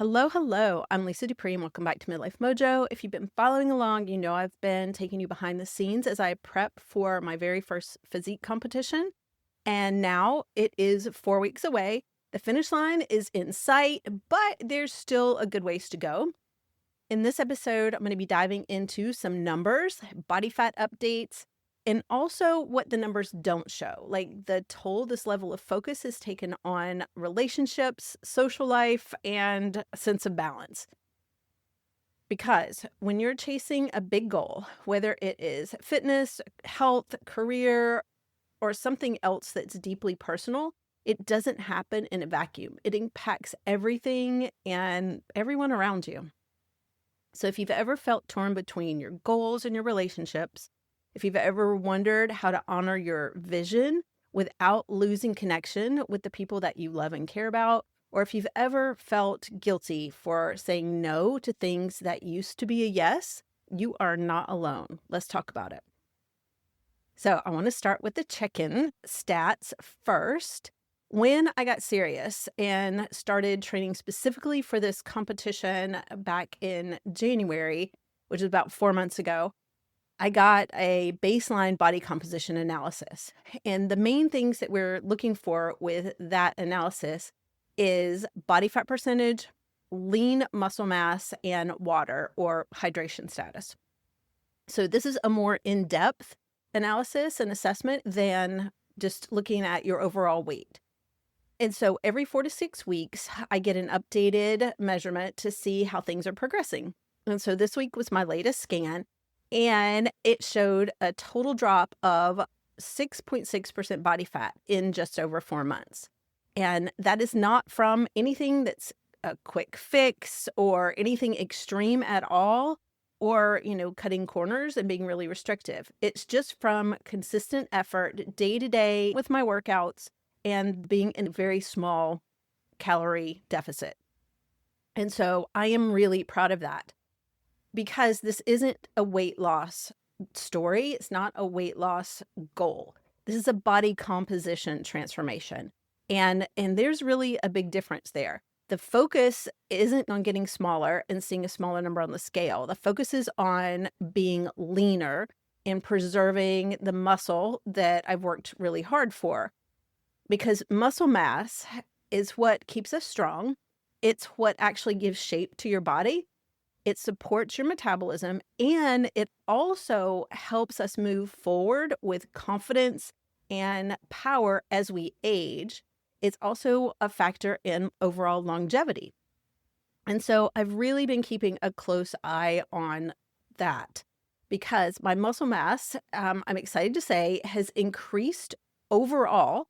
Hello, hello. I'm Lisa DuPree, and welcome back to Midlife Mojo. If you've been following along, you know I've been taking you behind the scenes as I prep for my very first physique competition. And now it is 4 weeks away. The finish line is in sight, but there's still a good ways to go. In this episode, I'm going to be diving into some numbers, body fat updates, and also what the numbers don't show, like the toll this level of focus has taken on relationships, social life, and a sense of balance. Because when you're chasing a big goal, whether it is fitness, health, career, or something else that's deeply personal, it doesn't happen in a vacuum. It impacts everything and everyone around you. So if you've ever felt torn between your goals and your relationships, if you've ever wondered how to honor your vision without losing connection with the people that you love and care about, or if you've ever felt guilty for saying no to things that used to be a yes, you are not alone. Let's talk about it. So I want to start with the check-in stats first. When I got serious and started training specifically for this competition back in January, which is about 4 months ago, I got a baseline body composition analysis. And the main things that we're looking for with that analysis is body fat percentage, lean muscle mass, and water or hydration status. So this is a more in-depth analysis and assessment than just looking at your overall weight. And so every 4 to 6 weeks, I get an updated measurement to see how things are progressing. And so this week was my latest scan, and it showed a total drop of 6.6% body fat in just over 4 months. And that is not from anything that's a quick fix or anything extreme at all, or, cutting corners and being really restrictive. It's just from consistent effort day to day with my workouts and being in a very small calorie deficit. And so I am really proud of that because this isn't a weight loss story. It's not a weight loss goal. This is a body composition transformation. And there's really a big difference there. The focus isn't on getting smaller and seeing a smaller number on the scale. The focus is on being leaner and preserving the muscle that I've worked really hard for. Because muscle mass is what keeps us strong. It's what actually gives shape to your body. It supports your metabolism, and it also helps us move forward with confidence and power as we age. It's also a factor in overall longevity. And so I've really been keeping a close eye on that because my muscle mass, I'm excited to say, has increased overall.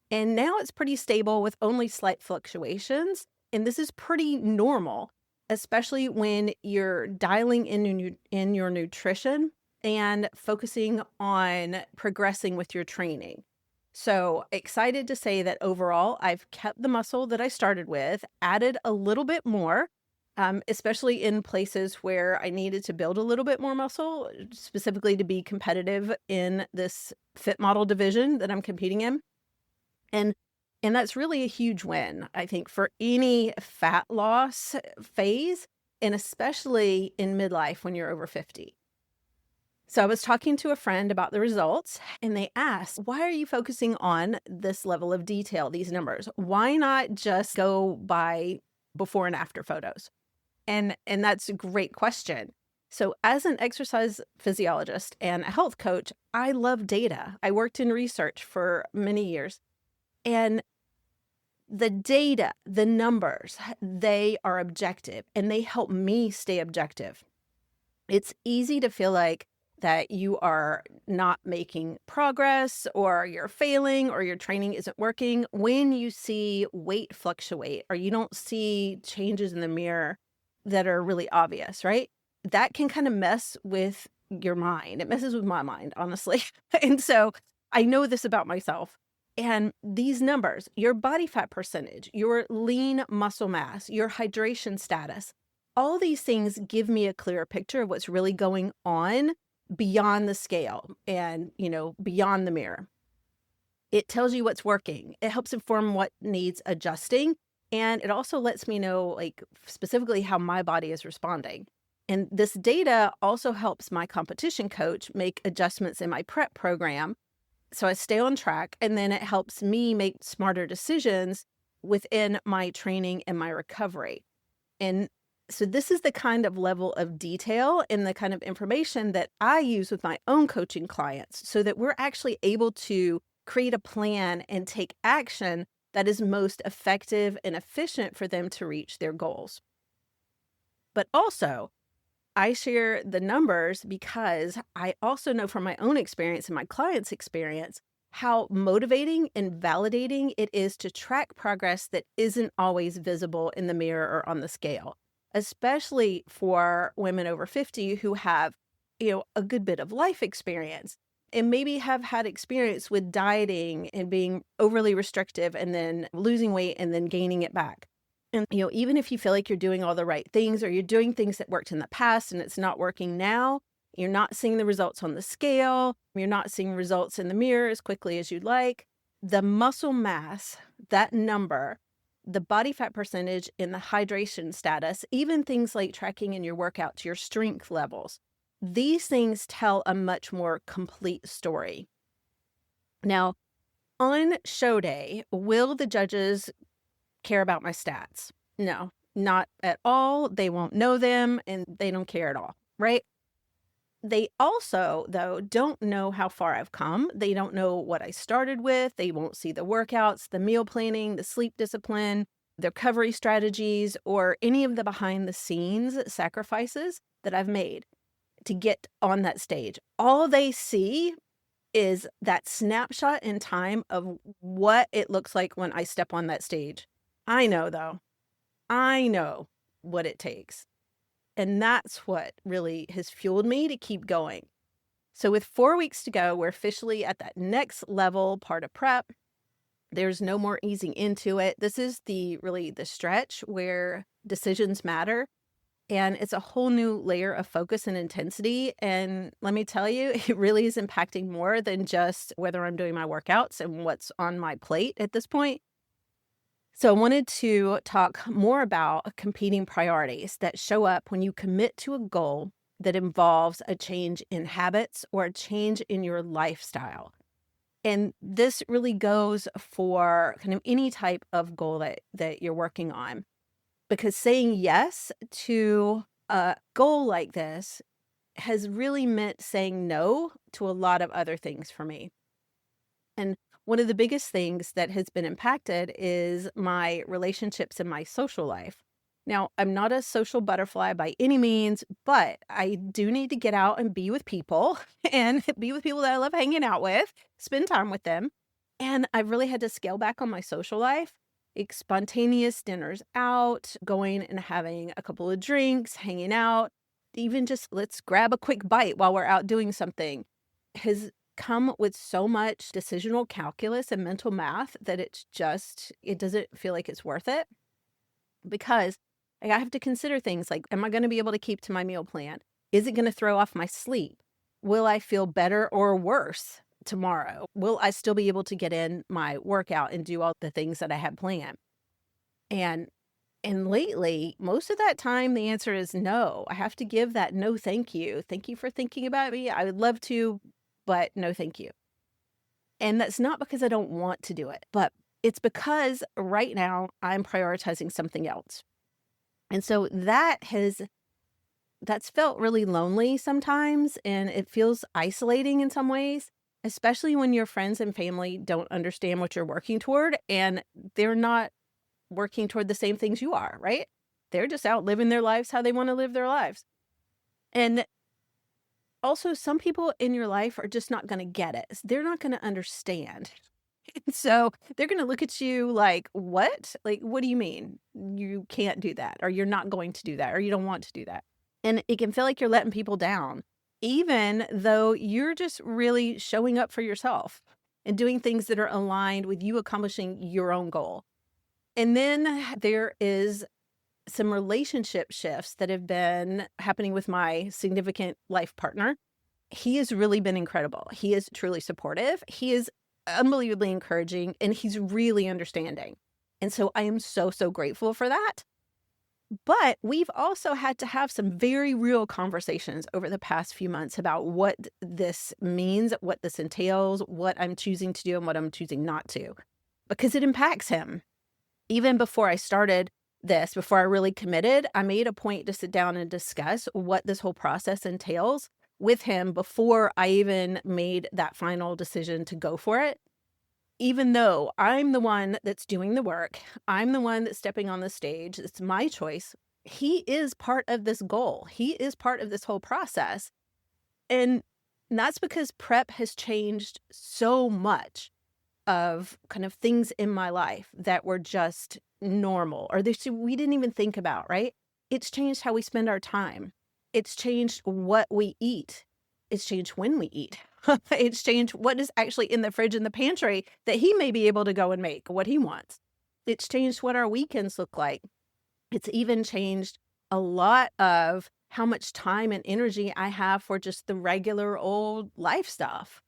And now it's pretty stable with only slight fluctuations. And this is pretty normal, especially when you're dialing in your nutrition and focusing on progressing with your training. So excited to say that overall, I've kept the muscle that I started with, added a little bit more, especially in places where I needed to build a little bit more muscle, specifically to be competitive in this fit model division that I'm competing in. And that's really a huge win, I think, for any fat loss phase, and especially in midlife when you're over 50. So I was talking to a friend about the results, and they asked, why are you focusing on this level of detail, these numbers? Why not just go by before and after photos? And that's a great question. So as an exercise physiologist and a health coach, I love data. I worked in research for many years. And the data, the numbers, they are objective and they help me stay objective. It's easy to feel like that you are not making progress or you're failing or your training isn't working when you see weight fluctuate or you don't see changes in the mirror that are really obvious, right? That can kind of mess with your mind. It messes with my mind, honestly. And so I know this about myself. And these numbers, your body fat percentage, your lean muscle mass, your hydration status, all these things give me a clearer picture of what's really going on beyond the scale and, beyond the mirror. It tells you what's working. It helps inform what needs adjusting. And it also lets me know, like, specifically how my body is responding. And this data also helps my competition coach make adjustments in my prep program so I stay on track. And then it helps me make smarter decisions within my training and my recovery. And so this is the kind of level of detail and the kind of information that I use with my own coaching clients so that we're actually able to create a plan and take action that is most effective and efficient for them to reach their goals. But also, I share the numbers because I also know from my own experience and my clients' experience how motivating and validating it is to track progress that isn't always visible in the mirror or on the scale, especially for women over 50 who have, a good bit of life experience and maybe have had experience with dieting and being overly restrictive and then losing weight and then gaining it back. And, even if you feel like you're doing all the right things or you're doing things that worked in the past and it's not working now, you're not seeing the results on the scale, you're not seeing results in the mirror as quickly as you'd like, the muscle mass, that number, the body fat percentage, and the hydration status, even things like tracking in your workouts, your strength levels, these things tell a much more complete story. Now, on show day, will the judges care about my stats? No, not at all. They won't know them and they don't care at all, right? They also, though, don't know how far I've come. They don't know what I started with. They won't see the workouts, the meal planning, the sleep discipline, the recovery strategies, or any of the behind the scenes sacrifices that I've made to get on that stage. All they see is that snapshot in time of what it looks like when I step on that stage. I know, though. I know what it takes. And that's what really has fueled me to keep going. So with 4 weeks to go, we're officially at that next level part of prep. There's no more easing into it. This is really the stretch where decisions matter. And it's a whole new layer of focus and intensity. And let me tell you, it really is impacting more than just whether I'm doing my workouts and what's on my plate at this point. So I wanted to talk more about competing priorities that show up when you commit to a goal that involves a change in habits or a change in your lifestyle. And this really goes for kind of any type of goal that you're working on. Because saying yes to a goal like this has really meant saying no to a lot of other things for me. And one of the biggest things that has been impacted is my relationships and my social life. Now, I'm not a social butterfly by any means, but I do need to get out and be with people and be with people that I love hanging out with, spend time with them. And I've really had to scale back on my social life. Like spontaneous dinners out, going and having a couple of drinks, hanging out, even just let's grab a quick bite while we're out doing something has come with so much decisional calculus and mental math that it doesn't feel like it's worth it because I have to consider things like, am I going to be able to keep to my meal plan? Is it going to throw off my sleep? Will I feel better or worse tomorrow? Will I still be able to get in my workout and do all the things that I had planned? And lately, most of that time, the answer is no. I have to give that no thank you. Thank you for thinking about me. I would love to, but no thank you. And that's not because I don't want to do it, but it's because right now I'm prioritizing something else. And so that's felt really lonely sometimes, and it feels isolating in some ways, especially when your friends and family don't understand what you're working toward and they're not working toward the same things you are, right? They're just out living their lives how they want to live their lives. And also, some people in your life are just not going to get it. They're not going to understand. So they're going to look at you like, what? Like, what do you mean? You can't do that, or you're not going to do that, or you don't want to do that. And it can feel like you're letting people down, even though you're just really showing up for yourself and doing things that are aligned with you accomplishing your own goal. And then there is some relationship shifts that have been happening with my significant life partner. He has really been incredible. He is truly supportive. He is unbelievably encouraging, and he's really understanding. And so I am so, so grateful for that. But we've also had to have some very real conversations over the past few months about what this means, what this entails, what I'm choosing to do and what I'm choosing not to, because it impacts him. Even before I started this, before I really committed, I made a point to sit down and discuss what this whole process entails with him before I even made that final decision to go for it. Even though I'm the one that's doing the work, I'm the one that's stepping on the stage, it's my choice. He is part of this goal. He is part of this whole process. And that's because prep has changed so much of kind of things in my life that were just normal or we didn't even think about, right? It's changed how we spend our time. It's changed what we eat. It's changed when we eat. It's changed what is actually in the fridge and the pantry that he may be able to go and make what he wants. It's changed what our weekends look like. It's even changed a lot of how much time and energy I have for just the regular old life stuff.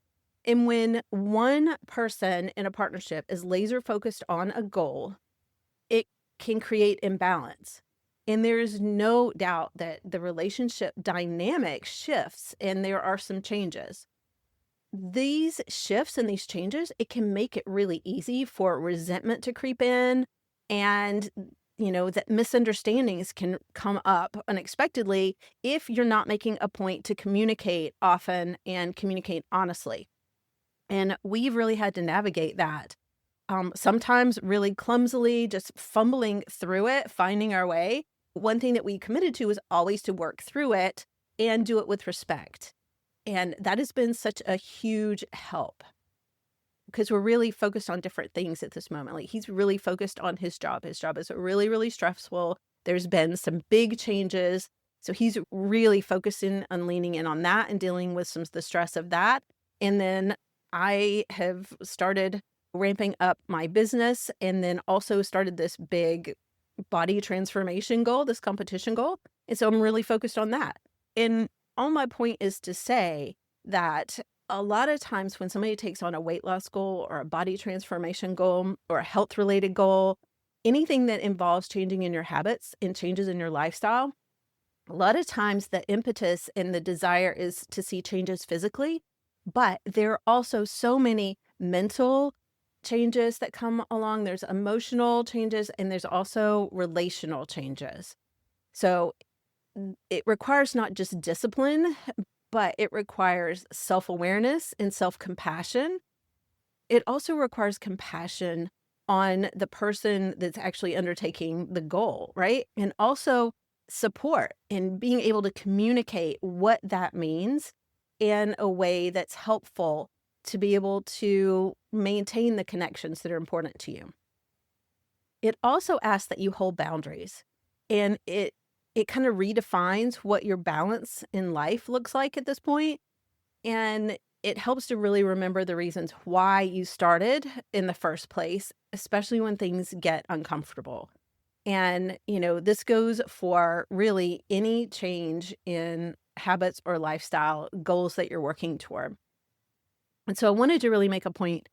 And when one person in a partnership is laser focused on a goal, it can create imbalance. And there is no doubt that the relationship dynamic shifts and there are some changes. These shifts and these changes, it can make it really easy for resentment to creep in, and that misunderstandings can come up unexpectedly if you're not making a point to communicate often and communicate honestly. And we've really had to navigate that. Sometimes really clumsily, just fumbling through it, finding our way. One thing that we committed to is always to work through it and do it with respect. And that has been such a huge help because we're really focused on different things at this moment. Like he's really focused on his job. His job is really, really stressful. There's been some big changes. So he's really focusing on leaning in on that and dealing with some of the stress of that. And then I have started ramping up my business and then also started this big body transformation goal, this competition goal. And so I'm really focused on that. And all my point is to say that a lot of times when somebody takes on a weight loss goal or a body transformation goal or a health related goal, anything that involves changing in your habits and changes in your lifestyle, a lot of times the impetus and the desire is to see changes physically, but there are also so many mental changes that come along. There's emotional changes and there's also relational changes. So it requires not just discipline, but it requires self-awareness and self-compassion. It also requires compassion on the person that's actually undertaking the goal, right? And also support and being able to communicate what that means in a way that's helpful to be able to maintain the connections that are important to you. It also asks that you hold boundaries, and it kind of redefines what your balance in life looks like at this point. And it helps to really remember the reasons why you started in the first place, especially when things get uncomfortable. And, this goes for really any change in habits or lifestyle goals that you're working toward. And so I wanted to really make a point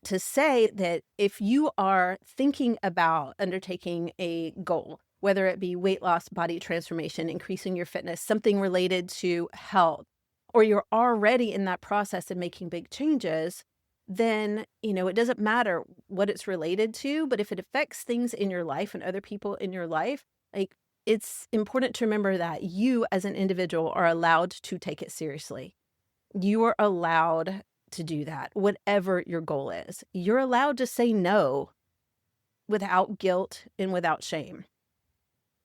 to say that if you are thinking about undertaking a goal, whether it be weight loss, body transformation, increasing your fitness, something related to health, or you're already in that process of making big changes, then, it doesn't matter what it's related to, but if it affects things in your life and other people in your life, like it's important to remember that you as an individual are allowed to take it seriously. You are allowed to do that, whatever your goal is. You're allowed to say no without guilt and without shame.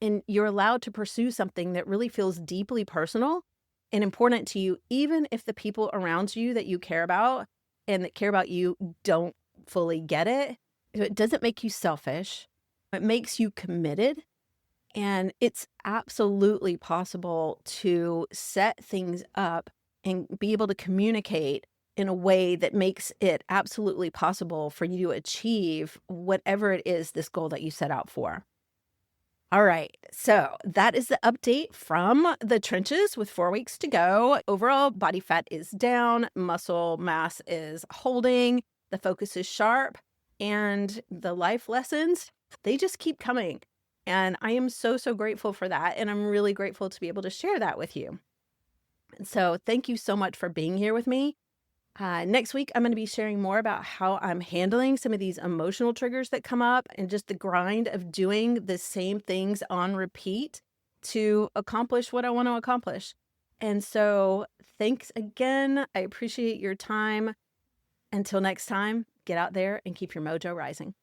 And you're allowed to pursue something that really feels deeply personal and important to you, even if the people around you that you care about and that care about you don't fully get it. It doesn't make you selfish. It makes you committed. And it's absolutely possible to set things up and be able to communicate in a way that makes it absolutely possible for you to achieve whatever it is, this goal that you set out for. All right, so that is the update from the trenches with 4 weeks to go. Overall, body fat is down, muscle mass is holding, the focus is sharp. And the life lessons, they just keep coming. And I am so, so grateful for that. And I'm really grateful to be able to share that with you. So thank you so much for being here with me. Next week, I'm going to be sharing more about how I'm handling some of these emotional triggers that come up and just the grind of doing the same things on repeat to accomplish what I want to accomplish. And so thanks again. I appreciate your time. Until next time, get out there and keep your mojo rising.